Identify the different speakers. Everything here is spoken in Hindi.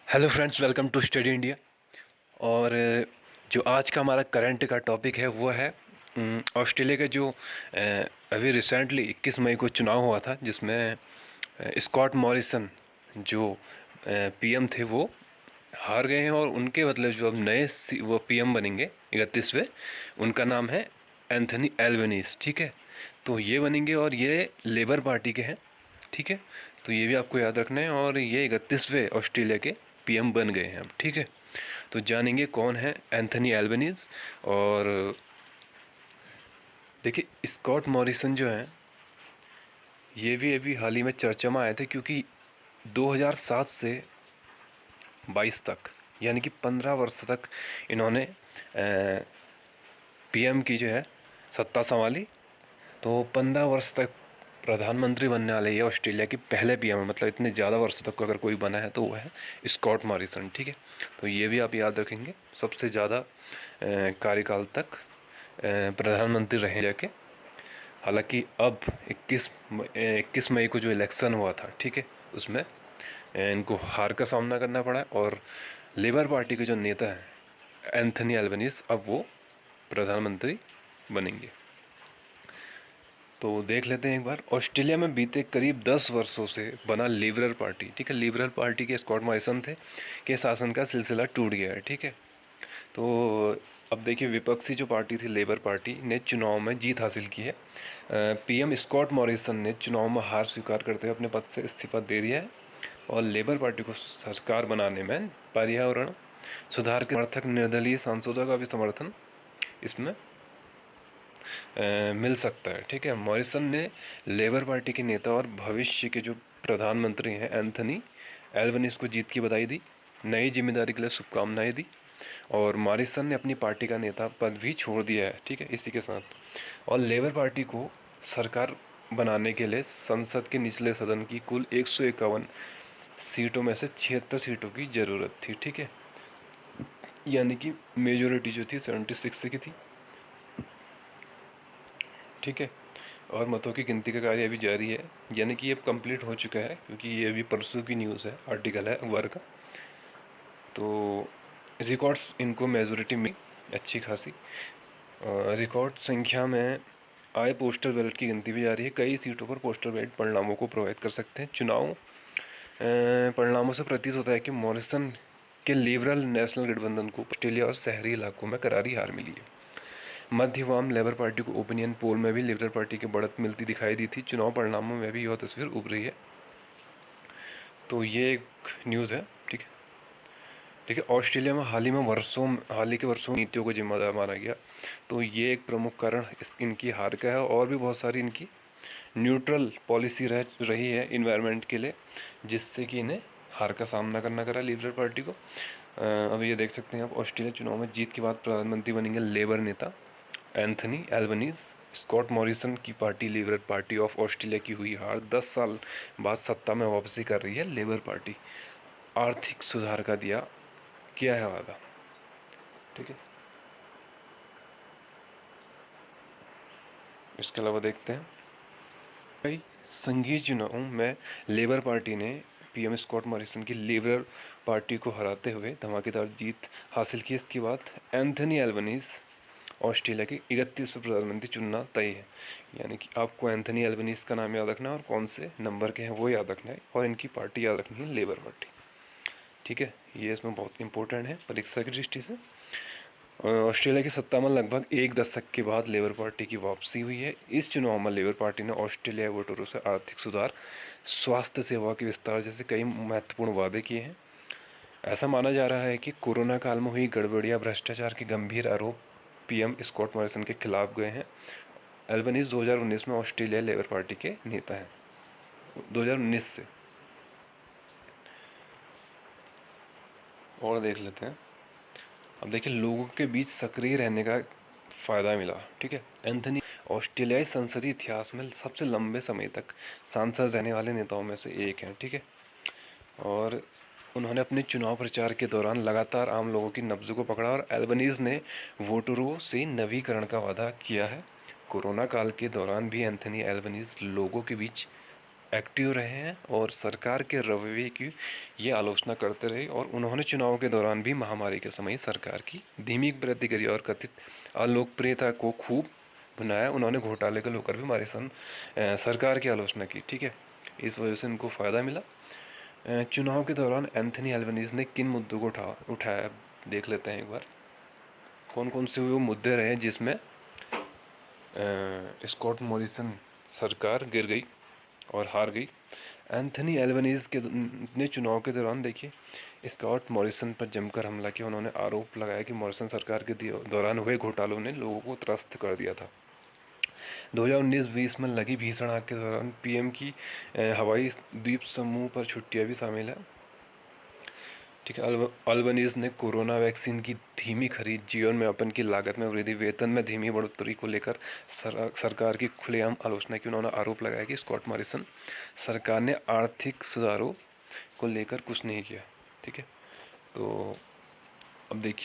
Speaker 1: Hello friends, welcome to study India. और जो आज का हमारा करंट का टॉपिक है वो है ऑस्ट्रेलिया का जो अभी रिसेंटली 21 मई को चुनाव हुआ था, जिसमें स्कॉट मॉरिसन जो पीएम थे वो हार गए हैं, और उनके मतलब जो अब नए वो पीएम बनेंगे 31वें, उनका नाम है एंथनी एल्बनीज़। ठीक है, तो ये बनेंगे और ये लेबर पार्टी के हैं। ठीक है, तो ये भी आपको याद रखना है। और ये 31वें ऑस्ट्रेलिया के पीएम बन गए हैं अब। ठीक है, तो जानेंगे कौन है एंथनी एल्बनीज़। और देखिए, स्कॉट मॉरिसन जो हैं ये भी अभी हाल ही में चर्चा में आए थे, क्योंकि 2007 से 22 तक, यानी कि 15 वर्ष तक इन्होंने पीएम की जो है सत्ता संभाली। तो 15 वर्ष तक प्रधानमंत्री बनने वाले ये ऑस्ट्रेलिया के पहले पीएम है। मतलब इतने ज़्यादा वर्ष तक अगर कोई बना है तो वो है स्कॉट मॉरिसन। ठीक है, तो ये भी आप याद रखेंगे, सबसे ज़्यादा कार्यकाल तक प्रधानमंत्री रहे जाके। हालांकि अब 21 मई को जो इलेक्शन हुआ था, ठीक है, उसमें इनको हार का सामना करना पड़ा, और लेबर पार्टी के जो नेता हैं एंथनी एल्बनीज़ अब वो प्रधानमंत्री बनेंगे। तो देख लेते हैं एक बार। ऑस्ट्रेलिया में बीते करीब 10 वर्षों से बना लिबरल पार्टी, ठीक है, लिबरल पार्टी के स्कॉट मॉरिसन थे, के शासन का सिलसिला टूट गया है। ठीक है, तो अब देखिए, विपक्षी जो पार्टी थी लेबर पार्टी ने चुनाव में जीत हासिल की है। पीएम स्कॉट मॉरिसन ने चुनाव में हार स्वीकार करते हुए अपने पद से इस्तीफा दे दिया है, और लेबर पार्टी को सरकार बनाने में पर्यावरण सुधार के समर्थक निर्दलीय सांसदों का भी समर्थन इसमें मिल सकता है। ठीक है, मॉरिसन ने लेबर पार्टी के नेता और भविष्य के जो प्रधानमंत्री हैं एंथनी एल्बनीज़ को जीत की बधाई दी, नई जिम्मेदारी के लिए शुभकामनाएं दी, और मॉरिसन ने अपनी पार्टी का नेता पद भी छोड़ दिया है। ठीक है, इसी के साथ, और लेबर पार्टी को सरकार बनाने के लिए संसद के निचले सदन की कुल 151 सीटों में से 76 सीटों की ज़रूरत थी। ठीक है, यानी कि मेजोरिटी जो थी 76 की थी। ठीक है, और मतों की गिनती का कार्य अभी जारी है, यानी कि ये अब कंप्लीट हो चुका है, क्योंकि ये अभी परसों की न्यूज़ है, आर्टिकल है अखबार का। तो रिकॉर्ड्स इनको मेजोरिटी में अच्छी खासी रिकॉर्ड संख्या में आए पोस्टल बैलेट की गिनती भी जारी है। कई सीटों पर पोस्टल बैलेट परिणामों को प्रभावित कर सकते हैं। चुनाव परिणामों से प्रतीत होता है कि मॉरिसन के लिबरल नेशनल गठबंधन को ऑस्ट्रेलिया और शहरी इलाकों में करारी हार मिली है। मध्य वाम लेबर पार्टी को ओपिनियन पोल में भी लिबरल पार्टी की बढ़त मिलती दिखाई दी थी। चुनाव परिणामों में भी यह तस्वीर उभरी है। तो ये एक न्यूज़ है। ठीक है, देखिए, ऑस्ट्रेलिया में हाल ही के वर्षों में नीतियों को जिम्मेदार माना गया। तो ये एक प्रमुख कारण इनकी हार का है, और भी बहुत सारी इनकी न्यूट्रल पॉलिसी रही है इन्वायरमेंट के लिए, जिससे कि इन्हें हार का सामना करना करा लिबरल पार्टी को। अब ये देख सकते हैं आप, ऑस्ट्रेलिया चुनाव में जीत के बाद प्रधानमंत्री बनेंगे लेबर नेता एंथनी एल्बनीज़। स्कॉट मॉरिसन की party liberal party of Australia की हुई हार 10 साल बाद सत्ता में वापसी कर रही है लेबर पार्टी। आर्थिक सुधार का किया है वादा। ठीक है, इसके अलावा देखते हैं कई संघीय चुनावों में लेबर पार्टी ने पीएम स्कॉट मॉरिसन की लिबरल पार्टी को हराते हुए धमाकेदार जीत हासिल की। इसके बाद एंथनी एल्बनीज़ ऑस्ट्रेलिया के 31वें प्रधानमंत्री चुनना तय है। यानी कि आपको एंथनी एल्बनीज़ का नाम याद रखना है, और कौन से नंबर के हैं वो याद रखना है, और इनकी पार्टी याद रखनी है, लेबर पार्टी। ठीक है, ये इसमें बहुत इंपॉर्टेंट है परीक्षा की दृष्टि से। ऑस्ट्रेलिया की सत्ता में लगभग एक दशक के बाद लेबर पार्टी की वापसी हुई है। इस चुनाव में लेबर पार्टी ने ऑस्ट्रेलिया वोटरों से आर्थिक सुधार, स्वास्थ्य सेवा के विस्तार जैसे कई महत्वपूर्ण वादे किए हैं। ऐसा माना जा रहा है कि कोरोना काल में हुई गड़बड़ियां, भ्रष्टाचार के गंभीर आरोप पीएम स्कॉट मॉरिसन के खिलाफ गए हैं। एल्बनीज़ 2019 में ऑस्ट्रेलिया लेबर पार्टी के नेता हैं, 2019 से। और देख लेते हैं, अब देखिए, लोगों के बीच सक्रिय रहने का फ़ायदा मिला। ठीक है, एंथनी ऑस्ट्रेलियाई संसदीय इतिहास में सबसे लंबे समय तक सांसद रहने वाले नेताओं में से एक हैं। ठीक है, और उन्होंने अपने चुनाव प्रचार के दौरान लगातार आम लोगों की नब्ज़ को पकड़ा, और एल्बनीज़ ने वोटरों से नवीकरण का वादा किया है। कोरोना काल के दौरान भी एंथनी एल्बनीज़ लोगों के बीच एक्टिव रहे हैं और सरकार के रवैये की ये आलोचना करते रहे, और उन्होंने चुनाव के दौरान भी महामारी के समय सरकार की धीमी प्रतिक्रिया और कथित अलोकप्रियता को खूब भुनाया। उन्होंने घोटाले को लेकर भी हमारे सरकार की आलोचना की, ठीक है। इस वजह से उनको फ़ायदा मिला। चुनाव के दौरान एंथनी एल्बनीज़ ने किन मुद्दों को उठाया, देख लेते हैं एक बार। कौन कौन से वो मुद्दे रहे जिसमें स्कॉट मॉरिसन सरकार गिर गई और हार गई। एंथनी एल्बनीज़ ने चुनाव के दौरान देखिए स्कॉट मॉरिसन पर जमकर हमला किया। उन्होंने आरोप लगाया कि मॉरिसन सरकार के दौरान हुए घोटालों ने लोगों को त्रस्त कर दिया था। 2019-20 में लगी भीषण आग के दौरान पीएम की हवाई द्वीप समूह पर छुट्टियां भी शामिल है, ठीक है। अल्बनीज़ ने कोरोना वैक्सीन की धीमी खरीद, जीवन यापन की लागत में वृद्धि, वेतन में धीमी बढ़ोतरी को लेकर सरकार की खुलेआम आलोचना की। उन्होंने आरोप लगाया कि स्कॉट मॉरिसन सरकार ने आर्थिक सुधारों को लेकर कुछ नहीं किया, ठीक है। तो अब देखिए